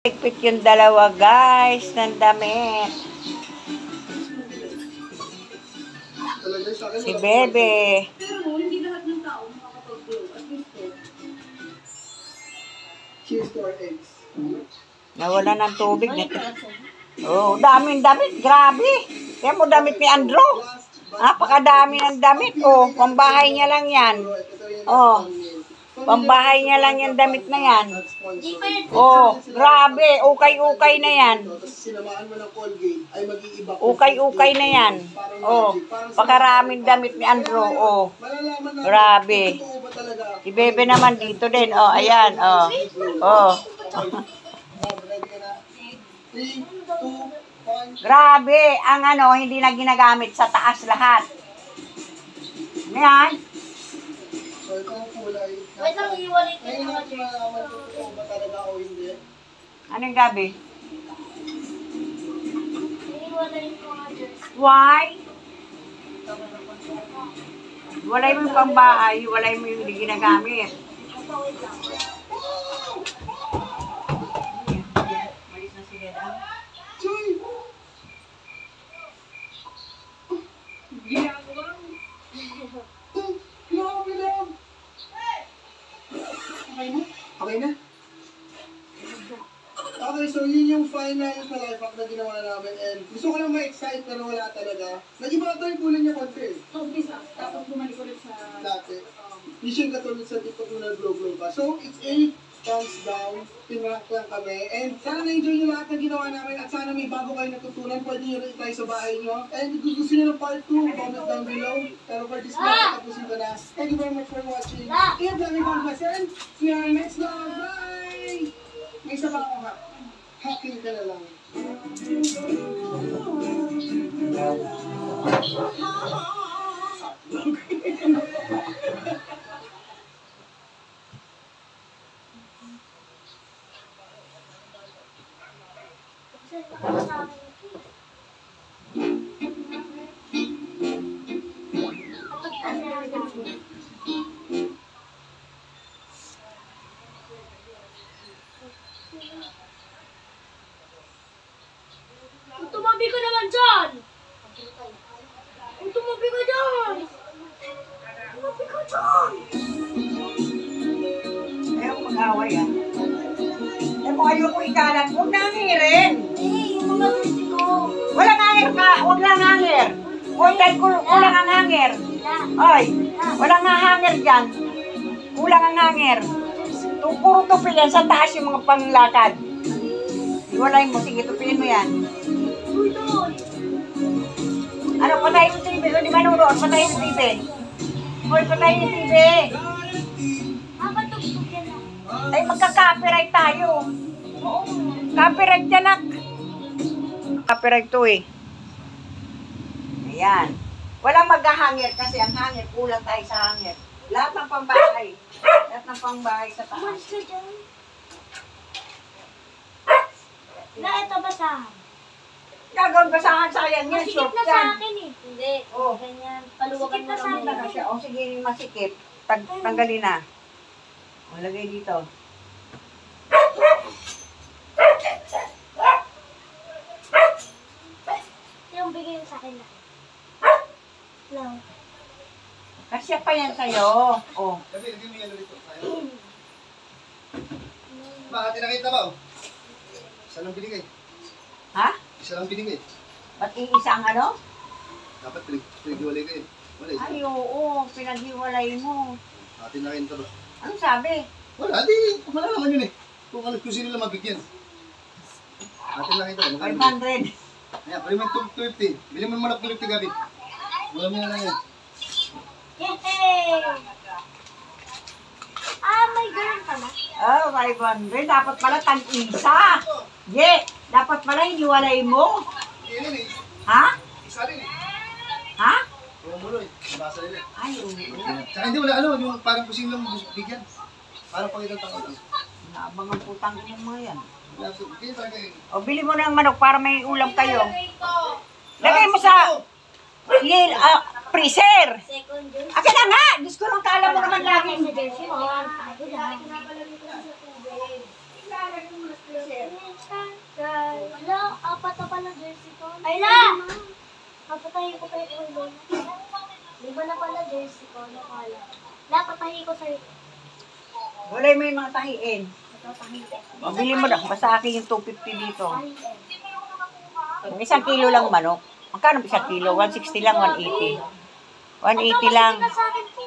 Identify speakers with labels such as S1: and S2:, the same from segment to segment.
S1: Pikpik yung dalawa guys ng damit. Si Bebe.
S2: Pero hindi lahat ng tao makakapag-glow. At least cheers to our eggs.
S1: Nawala ng tubig. Oh, daming damit. Grabe. Kaya mo damit ni Andrew. Napakadami ng damit. Oh, pambahay niya lang yan. Oh, pambahay niya lang yung damit na yan. Oh, grabe. Ukay-ukay na yan. Ukay-ukay na yan. Oh, pakaraming damit ni Andrew. Oh, grabe. Si Bebe naman dito din. Oh, ayan. Oh, oh. Grabe. Ang ano, hindi na ginagamit sa taas lahat. Ayan.
S2: So, ito ang kulay.
S3: Wait lang, iiwalay ko
S2: Ngayon
S3: yung mga
S2: natin malalaman kung totoo ba talaga o hindi.
S1: Anong gabi?
S3: Iiwalay ko mga jersey.
S1: Why? Walay mo yung pambahay, walay mo yung hindi ginagamit.
S3: Basta wait lang.
S1: Malis na sila daw.
S2: Choy! Ginagawa mo. Grabe lang. Okay na? Okay na? Okay, so yun yung final na life hack na ginawa namin and gusto ko lang ma-excite pero wala talaga. Nag-iba ito yung kulay niya konti.
S4: Tapos bumalik ulit sa...
S2: Dati. Hindi siya katulad sa TikTok na nag-glow-glow pa. So, it's 8 thumbs down. Pinrack lang kami. And sana na-enjoy nyo lahat ng ginawa namin at sana may bago kayo natutunan. Pwede nyo rin itry sa bahay nyo. And kung gusto nyo ng part 2, comment down below. Pero for this vlog, tapusin ko na. Thank you very much for watching. Ingat lang yung mga basen. See you on our next vlog. Bye! May isa pa ako ha. Hacking ka na lang.
S3: Tumabi ka naman dyan! Tumabi ka dyan! Tumabi ka dyan!
S1: Ayaw mag-away ah. Eh kung ayoko ikalat, huwag na hangirin.
S3: Yung mga gusto ko.
S1: Walang hangir ka, huwag lang hangir. Huwag dahil kulang ang hangir. Ay, walang nga hangir dyan. Kulang ang hangir. Puro tupi yan sa taas yung mga panglakad. Iwalay mo, sige tupiin mo yan. Ano, patayin yung TV? Hindi manuroon, patayin yung TV. Hoy, patayin yung TV.
S3: Patugtog yan lang.
S1: Ay, magka-copyright tayo.
S3: Oo.
S1: Copyright yan, nak. Copyright to eh. Ayan. Walang maghahangir kasi ang hangir, kulang tayo sa hangir. Lahat ng pambahay. Lahat ng pambahay sa taas.
S3: Mas ka dyan. Na, ito basahan.
S1: Gagawin basahan, sayang yan.
S3: Masikip
S1: Short
S3: na sa
S1: yan.
S3: akin eh. Hindi.
S1: Oh.
S3: Ganyan. Paluwagan mo Masikip na sa naman
S1: Tanggalin na
S3: yan.
S1: siya. O sige, masikip. Tanggalin na. O, lagay dito.
S3: Yung bigay mo sa akin na. No.
S1: Kasya pa yan sa'yo. O.
S2: Kasi, hindi mo yan ulit. Bakit nakita ba? Isa lang binigay.
S1: Ha?
S2: Isa lang binigay.
S1: Ba't iisang ano?
S2: Dapat pinag-iwalay kayo. Wala isa.
S1: Ay, oo. Pinaghiwalay mo.
S2: Atin na kayo ito.
S1: Anong sabi?
S2: Wala, di. Wala naman yun eh. Kung sino lang mabigyan. Atin na kayo ito.
S1: 500.
S2: Ayan, pwede mo yung 250. Bili mo naman ako 250 gabi. Wala mo na lang yan.
S3: Yay! Ah, may ganun pala.
S1: Oh, 500. Dapat pala tag-isa. Yeah. Dapat pala hiniwalay mo.
S2: Hindi yun eh.
S1: Ha?
S2: Isa rin eh.
S1: Ha?
S2: Huwag mo eh. Nabasa nila.
S1: Ay, oo.
S2: Tsaka hindi wala ano, yung parang kung sino lang bigyan. Parang pakitang tao lang.
S1: Naabang ang putang ng mga yan.
S2: Hindi talaga yun.
S1: O, bili mo ng manok para may ulam kayo. Lagay mo sa freezer.
S3: Second yun.
S1: Akin na nga. Diyos ko lang kala mo naman lagi.
S3: Sa jersey mo. Ako lang.
S1: Ilalagay mo na sa freezer.
S3: pala jersey ko. Ay na! Papatahin ko pa yung ulo. Lima na pala jersey ko. Nakala. Napatahin ko sa'yo.
S1: Walay mo yung mga tahiin.
S3: Ito, tahin.
S1: Mabili mo na. Basta akin yung 250 dito.
S3: Tahin.
S1: Yung 1 kilo lang manok. Magkano 1 kilo? 160 lang, 180. 180 lang.
S3: Ito, sa akin po.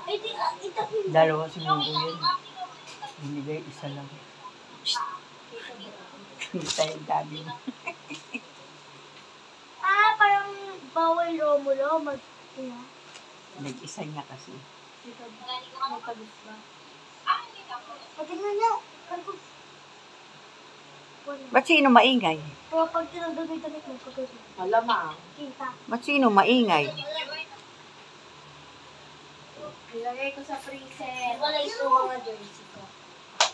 S3: Ay, di, ito.
S1: Dalawa siguro yun. Binigay isa lang. Hindi tayo gabi.
S3: Parang bawal Romulo.
S1: Nag-isa niya kasi.
S3: Magpagis ba? Tingnan niya.
S1: Ba't sino maingay?
S3: Pero pag tinagdagay-dagay mo, pagkagay.
S4: Malamang.
S3: Kita.
S1: Ba't sino maingay?
S3: Ilagay ko sa freezer. Wala ito mga jersey ko.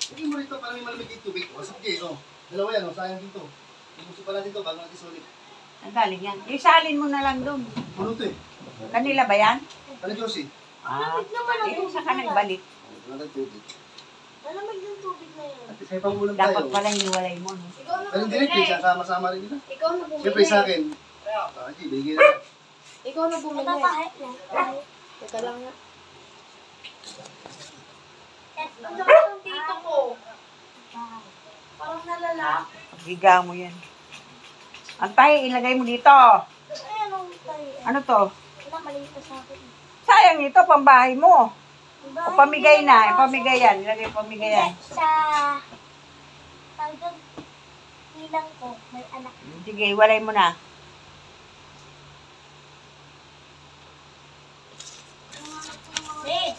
S2: Hindi mo rito para may malamig yung tubig. O, sige, no. Dalawa yan, sayang dito. Ibusin pa natin ito bago natin sulit.
S1: Ang galing yan. Isalin mo na lang doon.
S2: Ano ito eh?
S1: Kanila ba yan?
S2: Ano Josie?
S3: Malamig naman ang tubig
S1: Saka
S3: na yan.
S1: nagbalik.
S2: Wala tayong tubig.
S3: Malamig yung tubig na yan.
S2: At isa pang ulam tayo.
S1: Dapat pala hiwalay mo. No?
S3: Ikaw na
S2: Pero direct eh, sama-sama rin nila.
S3: Ikaw na bumili.
S2: Siyempre sa akin. Sige, bigyan na.
S4: Ikaw na bumili.
S3: Ito kahit lang. Kahit.
S4: Teka lang nga.
S3: Ang sakit ng tito ko. Parang nalala.
S1: Giga mo yan. Ang tayo, ilagay mo dito.
S3: Ay, anong tayo?
S1: Ano to?
S3: Wala, maliit na sa akin.
S1: Sayang ito, pambahay mo.
S3: Diba?
S1: O pamigay na, pamigay yan. Ilagay pamigay yan.
S3: Sa... Talagang ilang ko, may anak.
S1: Sige, walay mo na.
S3: Eh!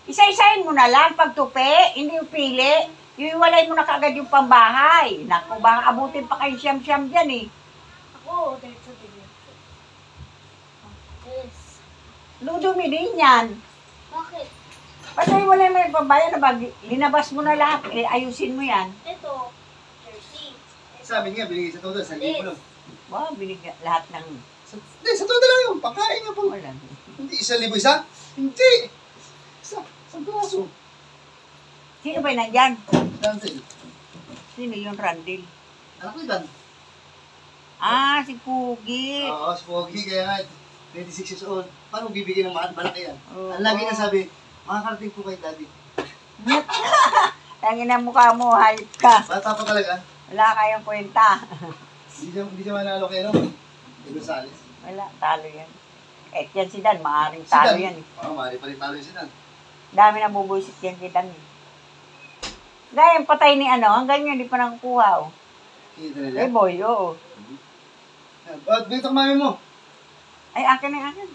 S1: Isa-isahin mo na lang pagtupi, hindi yung pili. Iiwalay mo na kagad yung pambahay. Naku, baka abutin pa kayo siyam-siyam dyan eh.
S3: Ako, dito din. Yes.
S1: Ludumi din yan.
S3: Bakit?
S1: Basta iwalay mo yung pambahay, ano ba? Linabas mo na lahat, eh, ayusin mo yan.
S3: Ito, jersey.
S2: Sabi niya, binigay sa todo, sa libo lang.
S1: Wow, binigyan lahat ng...
S2: Hindi, sa todo lang yun. Pagkain nga po.
S1: Wala.
S2: Hindi, 1,000 isa? Hindi. Isa, isang braso.
S1: Sino ba yung nandyan?
S2: Dante.
S1: Sino yung Randall?
S2: Anak ko Dan.
S1: Ah, si Pugi.
S2: Oo, si Pogi, kaya nga, 26 years old. Paano bibigyan ng malaki yan?
S1: Oo.
S2: Ang lagi na sabi, makakarating po kay daddy.
S1: Tangin ang mukha mo, hayop ka.
S2: Bata pa talaga.
S1: Wala kayong kwenta.
S2: Hindi siya manalo kay ano? Kay Gonzales.
S1: Wala, talo yan. Eh, yan si Dan, maaaring
S2: Si
S1: talo
S2: Dan.
S1: yan eh.
S2: Oo, maaari pa rin talo yung si Dan.
S1: Dami na bubuisit yan si Dan eh. Gaya, patay ni ano, hanggang yun, di pa nakukuha oh.
S2: Kita
S1: Eh,
S2: nila.
S1: boy, oo.
S2: Dito ang mami mo.
S1: Ay, akin na akin.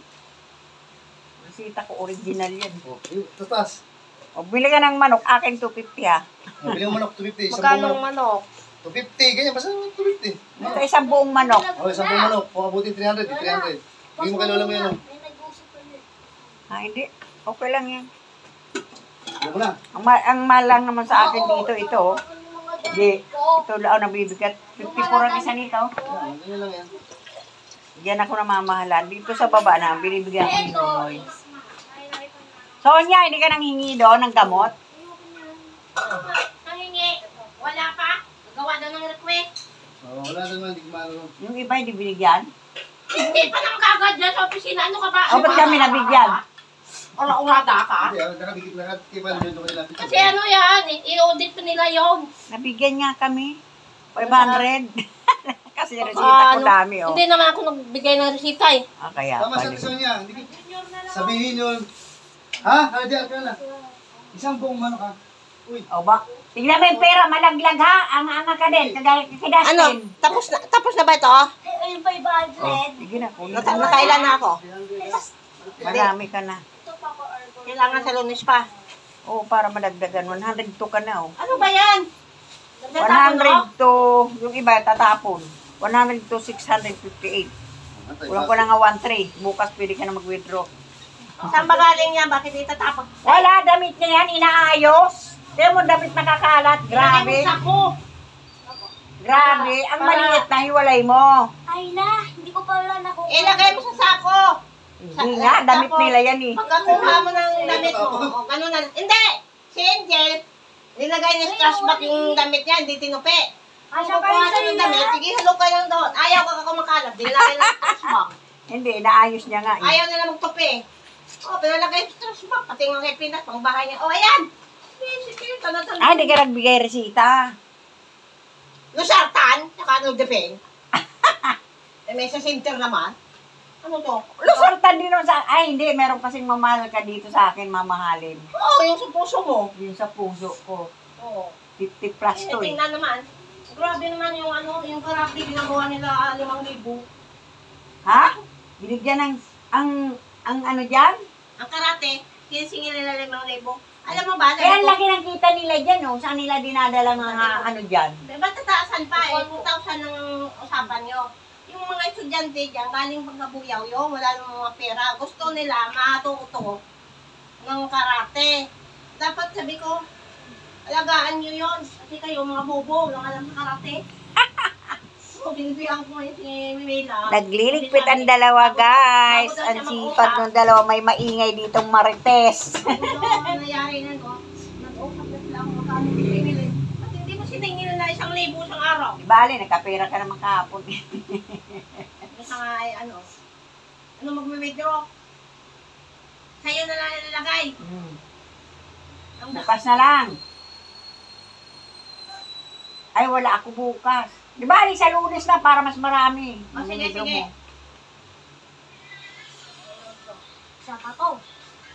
S1: Bisita ko, original yan.
S2: Oh, yung tatas.
S1: O, bili ka ng manok, akin 250 ha.
S2: Bili mo manok 250. Isang
S4: Magkano
S2: buong manok.
S4: manok?
S2: 250, ganyan. Basta 250.
S1: Basta isang buong manok.
S2: Oh, isang buong manok. Kung abutin 300, 300. Bigyan mo kay lola mo yan. Oh.
S3: May nag-usap pa yun.
S1: Ah, hindi. Okay lang yan.
S2: Bigyan mo na.
S1: Ang malang naman sa akin dito, ito. oh. Di, ito lang nabibigat. 54 ang isa nito.
S2: Yan, ganyan lang yan.
S1: Diyan ako namamahalan. Dito sa baba na, binibigyan ko ni Nonoy. Sonya, hindi ka nang hingi doon ng gamot?
S3: Nangingi. Wala pa. Gawa na ng request.
S2: Oh, wala naman, hindi ko maano.
S1: Yung iba hindi binigyan?
S3: Hindi pa naman kagad dyan sa opisina. Ano ka ba?
S1: O, ba't kami nabigyan?
S3: Ura-urada ka?
S2: Hindi, nakabigit lahat. Kaya paano yun ko nilapit.
S3: Kasi ano yan, i-audit pa nila yun.
S1: Nabigyan nga kami. 500. Kasi resita ko dami, oh.
S3: Hindi naman ako nagbigay ng resita eh.
S1: Ah, kaya
S2: Tama sa
S1: pala.
S2: gusto niya. Hindi ko sabihin yun. Ha? Diyan ka na. Isang buong manok ha. Uy.
S1: O ba? Tingnan mo yung pera, malaglag ha. Anga-anga ka din. Kagaya kay Dustin.
S4: Ano? Tapos na ba ito?
S3: Ayun pa yung budget.
S1: Oh, sige na. kunin mo.
S4: Nakailan na ako?
S1: Marami ka na.
S4: Kailangan sa Lunes pa.
S1: Oo, para madagdagan. 102 ka na, oh.
S3: Ano ba yan? Nagtatapon ako?
S1: 100 to, yung iba, tatapon. 100 to 658. Kulang ko na nga 1.3. Bukas pwede ka na mag-withdraw.
S3: Saan ba galing yan? Bakit itatapon?
S1: Wala, damit niya yan, inaayos. Tignan mo, damit nakakalat. Grabe.
S3: Ako.
S1: Grabe, ang maliit na hiwalay mo.
S3: Ay na, hindi ko pala nakuha.
S4: Ilagay mo sa sako.
S1: Hindi nga, damit nila yan eh.
S4: Pagkakuha mo ng damit mo, o ganun na. Hindi! Si Angel, nilagay niya sa trash bag yung damit niya, hindi tinupi.
S3: Ay,
S4: Kung
S3: siya
S4: kukuha
S3: kayo
S4: siya ng damit, sige, halong kayo lang doon. Ayaw ka kumakalat, dinilagay na sa trash bag.
S1: Hindi, naayos niya nga eh.
S4: Ayaw nila magtupi. O, pinalagay sa trash bag, pati nga kay Pinas, pang bahay niya. O, ayan! Sige, tanong-tanong.
S1: Ay, hindi ka nagbigay resita.
S4: Lusartan, saka nudipin. May sa center naman. Ano to?
S1: Lusortan din naman sa... Ay, hindi. Meron kasing mamahal ka dito sa akin, mamahalin.
S4: Oo, yung sa puso mo.
S1: Yun sa puso ko.
S4: Oo.
S1: 50 plus to eh.
S4: Tingnan naman. Grabe naman yung ano, yung karate ginagawa nila 5,000.
S1: Ha? Binigyan ng... Ang ano dyan?
S4: Ang karate, kinisingin nila 5,000. Alam mo ba?
S1: Kaya ang laki ng kita nila dyan, oh. Saan nila dinadala mga ano dyan?
S4: Ba't tataasan pa eh? 2,000 ng usapan nyo. Yung mga estudyante dyan, galing pagkabuyaw yun, wala namang mga pera. Gusto nila matuto ng karate. Dapat sabi ko, alagaan nyo yun. Kasi kayo mga bobo, lang alam sa karate. So, binibigyan ko ngayon si Mila.
S1: Nagliligpit ang dalawa, guys. Ang sipag ng dalawa. May maingay ditong marites.
S4: Ano nangyari na no? Nag-usap na sila kung magkano pinili. At hindi mo siningin na 1,000 isang araw.
S1: Bale, nagkapera ka naman kahapon.
S4: Basta nga ay ano magme-withdraw? Sa'yo na lang ilalagay. Ang
S1: Bukas na lang. Ay, wala ako bukas. Di ba, sa Lunes na para mas marami.
S4: Oh, sige,
S1: Minidro
S4: sige.
S1: mo.
S3: Saka to.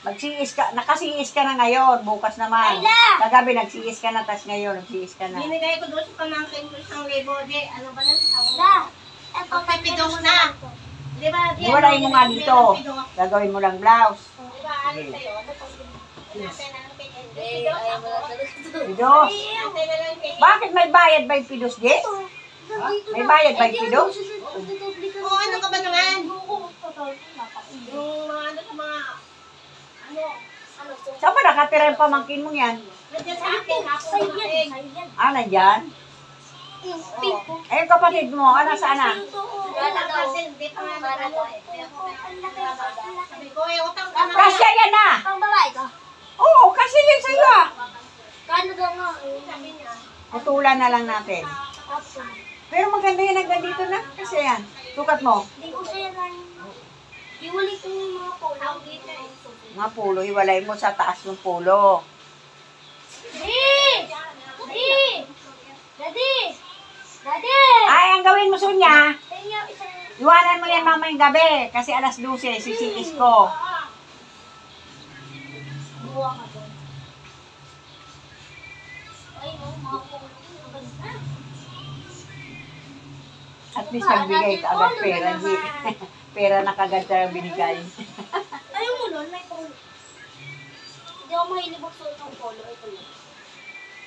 S1: Magsiis ka, nakasiis ka na ngayon, bukas naman.
S3: Ayla!
S1: Kagabi nagsiis ka na, tas ngayon nagsiis ka na.
S4: binigay ko doon sa pamangkin ko 1,000. Di, ano ba na sa
S3: La, eto
S4: Magpipidos na. Di ba? Di,
S1: Iwalay mo nga dito.
S4: Di
S1: Gagawin mo lang blouse.
S4: ba, alis sa'yo? Ano pag natin na ng pidos?
S1: Pidos.
S4: Natin na lang pidos.
S1: Bakit may bayad ba yung pidos, Jess? May bayad ba yung pidos?
S4: Oo, ano ka ba naman? Yung mga ano sa mga ano,
S1: Saan ba nakatira yung pamangkin mo yan?
S4: nandiyan sa akin, ako
S3: Sa'yo
S4: mga
S3: yan,
S4: egg.
S3: sa'yo yan.
S1: Ah, nandyan?
S3: Pink.
S1: Eh, yung kapatid mo, ano sana?
S4: Wala kasi, hindi pa nga nag-ano eh. Sabi ko, utang ka na.
S1: Kasya yan ah!
S3: Pang babae ka?
S1: Oo, kasi yan sa'yo ah!
S3: Kano daw nga?
S4: Sabi niya,
S1: Putulan na lang natin. Pero maganda yan hanggang dito na. Kasi yan. Sukat mo.
S3: Hindi ko siya na iwalik ko yung mga polo.
S1: Mga pulo, hiwalay mo sa taas ng pulo.
S3: Daddy! Daddy! Daddy! Daddy!
S1: Ay, ang gawin mo, Sonya,
S3: Tingnan isa.
S1: iwanan mo yan mamayang gabi. Kasi alas 12, sisiis ko.
S3: Buwa ka doon. Ay, no, mga polo. Maganda na.
S1: At least nagbigay ka agad pera. Di, pera na kagad tayo binigay.
S3: Ayaw mo nun, may polo. Hindi ako mahilig magsuot ng polo. Ito lang.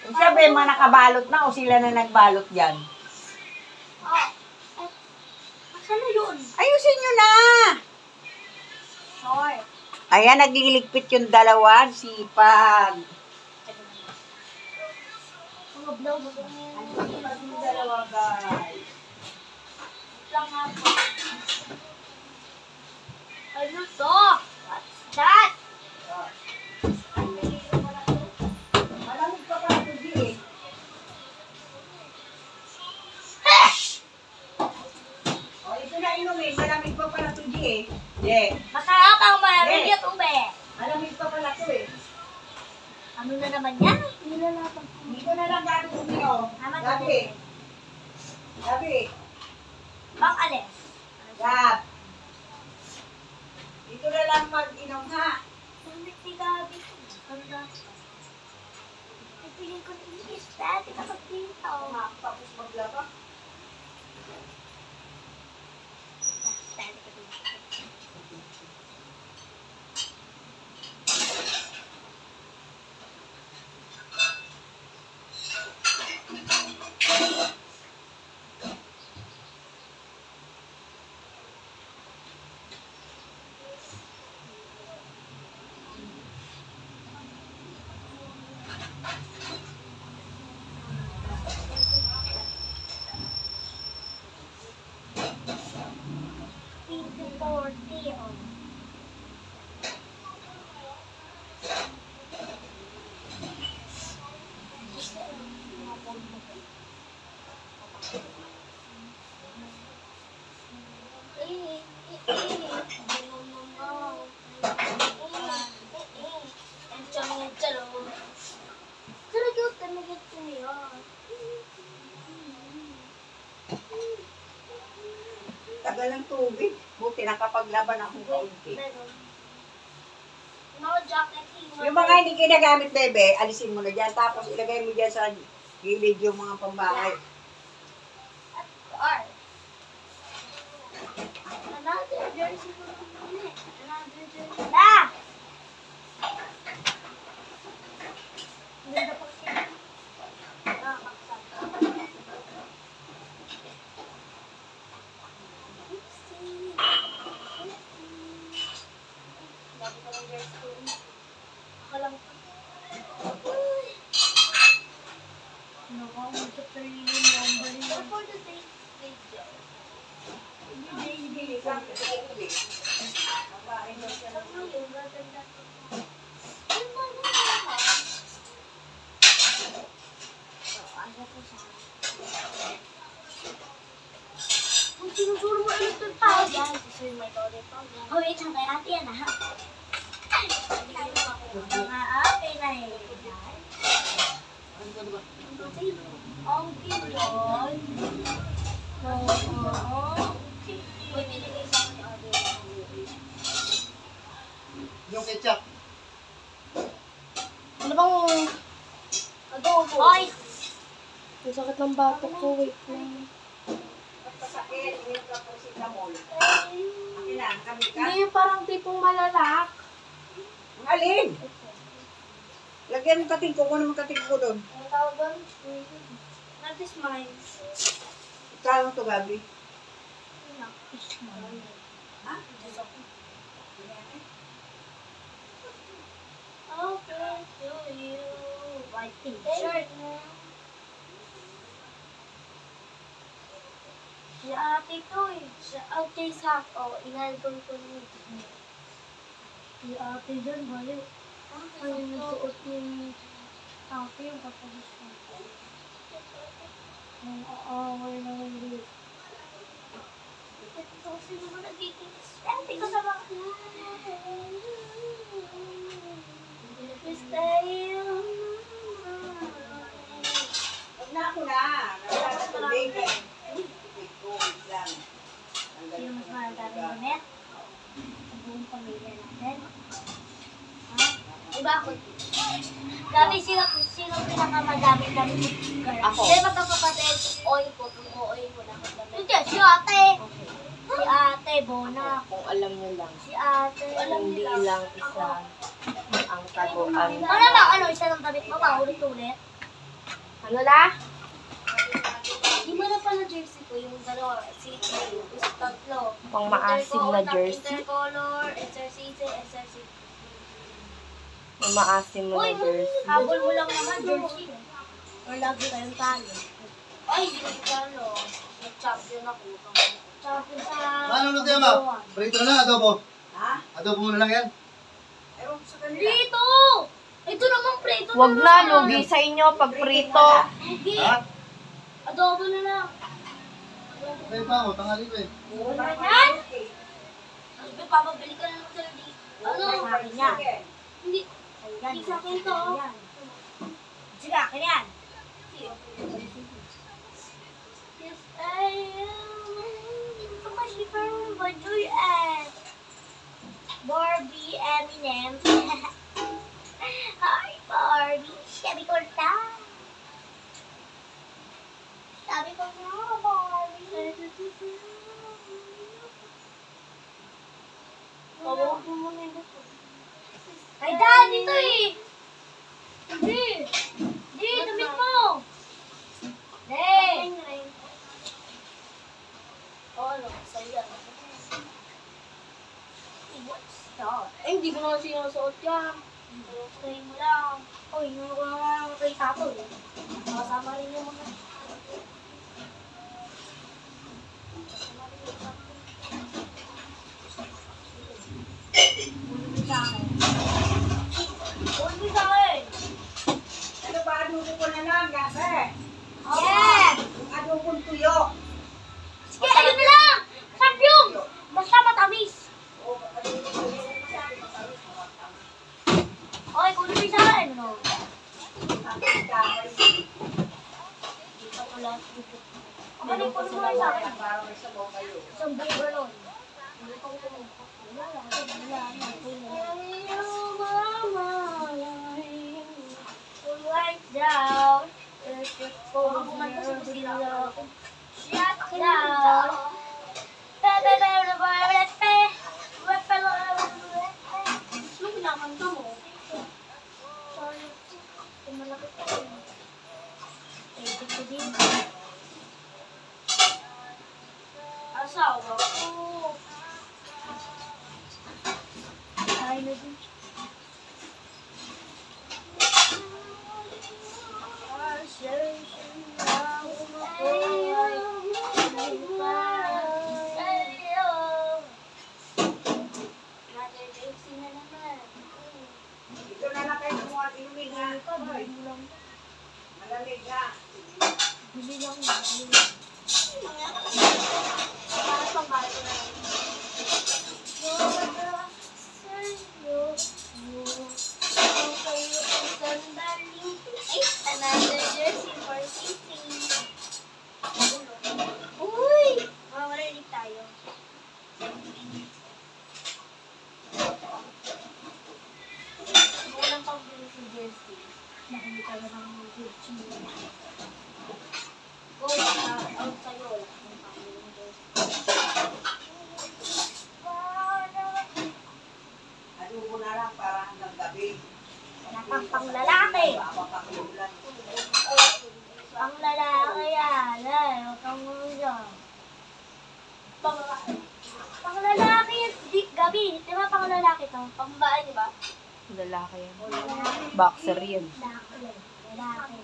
S1: Kung sabi mo nakabalot na o sila na nagbalot dyan.
S3: Saan na yun?
S1: Ayusin nyo na!
S3: Sure.
S1: Ayan, nagliligpit yung dalawa. Sipag.
S3: Mga blouse.
S1: Sipag yung dalawa, guys.
S3: Lang nga po. Ano to? What's that?
S1: Malamig pa pala ito, G eh. O, ito na inumin. Malamig pa pala ito, G eh. Yeah.
S3: Masarap ang malamig yung ube.
S1: Malamig pa pala ito eh.
S3: Ano na naman yan? Nilalapag ko.
S1: Dito na lang gagawin nyo.
S3: Tama to.
S1: Gabi. Gabi.
S3: Pang alis.
S1: Gab. Dito na lang mag-inom ha.
S3: Nandit si Gabi. Ganda. Pipilin ko na inis. Dati kapag dito.
S1: Tapos maglaba.
S3: Dati kapag dito.
S1: Tagal ng tubig. Buti nakapaglaban akong kaunti. Yung mga hindi kinagamit, bebe, alisin mo na dyan. Tapos ilagay mo dyan sa gilid yung mga pambahay.
S3: Another jersey for me. Another jersey. Ah! Ganda pa kasi. Nakakaksa. Dami ko ng jersey ko. Ako lang. Naku, magsaparili mo ang bali. For the day. Kung sinusuro mo ulit yung tao dyan, susurin mo ito ulit pa. Oh, wait, saan kay ate yan, ha? Mga ate na eh. Ang kilon. Uy, binigay sa akin ate.
S2: Yung ketchup.
S5: Ano bang
S3: Adobo. Ay!
S5: ang sakit ng batok ko? Wait lang.
S1: Pagkasakit, yung kapositamol. Akin na, kami ka.
S5: Hindi yung parang tipong malalak.
S1: Ang alin? Lagyan ng kating ko. Kung ano kating ko doon.
S3: Ang tawag doon? Not this mine.
S1: Ikaw to, Gabi.
S3: Not this mine.
S1: Ha?
S3: Okay to you. White t-shirt. Si ate to eh. Si ate sako. Inalgol ko niya. Si ate dyan, balik. Ano yung suot yung ate yung kapagis ko. Nang aaway na hindi. Ito kasi naman nagiging ate ko sa mga. Stay on
S1: Huwag na ako na. Nagsalas ko baby.
S3: Sino mas mahal natin gamit? Sa buong pamilya natin. Ha? Diba ako? Gabi, sino pinakamadaming gamit?
S5: Ako.
S3: Hindi, magkakapatid. Oil ko. Oil ko na gamit. Hindi, si ate. Si ate, Bona.
S5: Kung alam nyo lang.
S3: Si ate.
S5: Hindi lang isa ang taguan.
S3: Ano lang, ano, isa ng damit mo, paulit-ulit.
S5: Ano la?
S3: Di mo na pala jersey ko, yung dalawa, city, yung tatlo.
S5: Pang maasim na jersey.
S3: Intercolor, SRCC, SRC.
S5: Yung maasim mo na jersey.
S3: Habol mo lang naman, jersey. Or lagi kayong talo. Ay, hindi ko talo. Nag-champion ako. Champion sa...
S2: Paano luto yan, ma? Prito na lang, adobo.
S1: Ha?
S2: Adobo mo na lang yan.
S1: Ewan ko sa kanila.
S3: Prito! Ito naman prito
S5: Wag na, lugi sa inyo pag prito.
S3: Lugi.
S2: Ha?
S3: Adobo na lang.
S2: Kayo pa ako, tangali ko eh.
S3: Ano na yan? Sabi, papabili ka na ng sardi. Ano? Sa akin yan. Hindi. Hindi sa akin to. Sige, akin yan. Yes, I am. Ito kasi parang bajoy at Barbie Eminem. Hi, Barbie. Sabi ko ta. Sabi ko na, Barbie. Bawa ko muna yung dito. Ay, dad, ito eh. Hindi. Hindi, damit mo. Hindi. Oh, ano, sa'yo yan. What's that?
S5: Eh, hindi ko na sinusuot yan.
S3: Try mo lang. Uy, yung mga kay Tato eh. Makasama rin yung mga... Kasama rin yung Tato. Ulit sa akin. Ulit sa akin!
S1: Ano ba adobo ko na lang, Gabi?
S3: Yeah!
S1: Yung adobo tuyo.
S3: Ano po naman sa akin? Isang buong galon. Hindi pa ko kumuha. Right down. Shut down. Sino kinakanta mo? Sorry. Malapit ka rin. Edit ko din. Asawa ko. Ay, na din.
S1: Ito na lang kayo kumuha at inumin ha. Malamig ha.
S3: Bili lang na. Para pang bato na. Another jersey for City. Uy! Mamarinig tayo. Walang pang-bili si jersey. Hindi ka na ng jersey. Go, out sa'yo. Walang pang-bili ng jersey.
S1: Adubo na lang para hanggang gabi.
S3: Pang lalaki.
S1: Papapakulan.
S3: Pang lalaki yan. Ay, huwag kang muna. Pang lalaki yan. Gabi, di ba pang lalaki to? Pang babae, di ba?
S5: Lalaki yan. Boxer yan.
S3: Lalaki.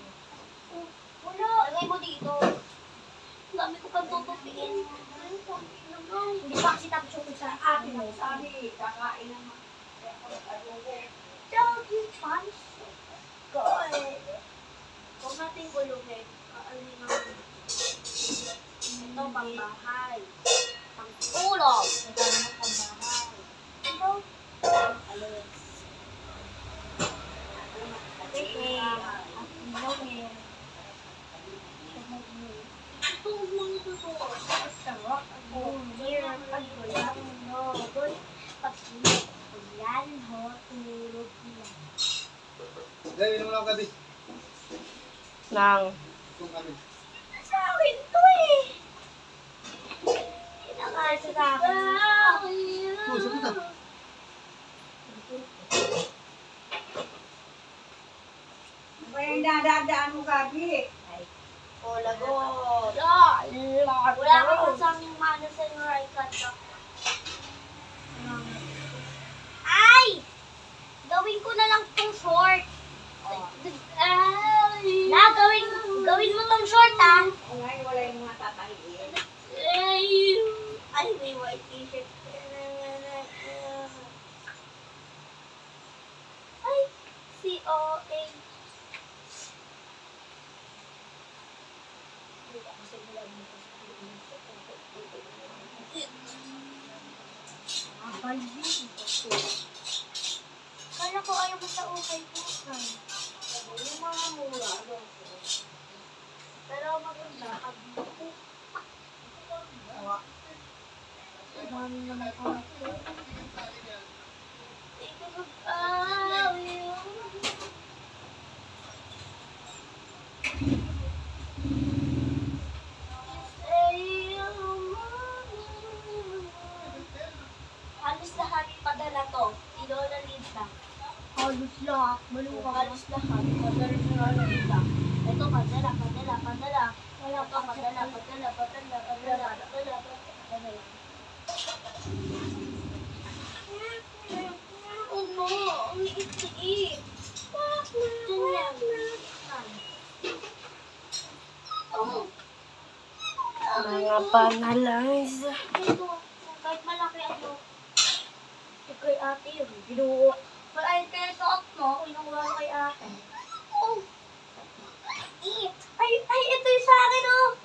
S3: Wala. Lagay mo dito. Dami ko pang tutupiin. Hindi pa kasi tapos yung sa akin.
S1: Sabi, kakain naman.
S3: Don't you punch? God. Huwag natin gulungin. Kaalin namin. Ito, pangbahay. Pangtulog. Ito naman pangbahay. Ito, alis. At ilongin. Ito, ito. Sarap. Here, pagkulang mo. Pagkulang. Yan ho, tulog niya.
S2: Gawin mo lang gabi.
S5: Nang.
S2: Itong gabi.
S3: Sa akin to eh. Kinakain sa akin.
S2: Sabi ka.
S1: Ano ba yung dadaan mo, Gabi?
S5: O, lago.
S3: Wala ka kasang mano sa inyo right cut ko. Ay! Gawin ko na lang itong short. Na, gawin mo tong short, ah.
S1: O ngayon, wala yung mga tatahiin.
S3: Ay, may white t-shirt. Ay, C-O-A. Kala ko ayaw mo sa ukay ko.
S1: Yung mga mura.
S3: Pero maganda. Dami naman ko. Halos lahat padala to. Ilo na lista. Halos lahat. Halos lahat. Padala na lista. Ito padala. Wala pa padala. Ano? Ang liit-liit. Ganyan.
S5: Mga panalangs.
S3: Ito. Kahit malaki ano. Kay ate yun. Binuo. Ay, kaya suot mo. Inuwa kay ate. Oh. Ay, ito yung sa akin, oh.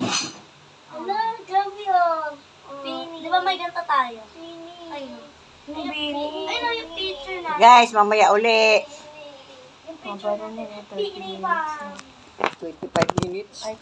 S3: Ala, grabe, oh. Pini. Di ba may ganito tayo? Pini. Ayun.
S5: Yung bini.
S3: Ayun, yung picture na.
S1: Guys, mamaya uli.
S3: Yung picture na.
S5: Mababa na ito.
S3: Pini pa.
S1: 25 minutes.
S5: Ay,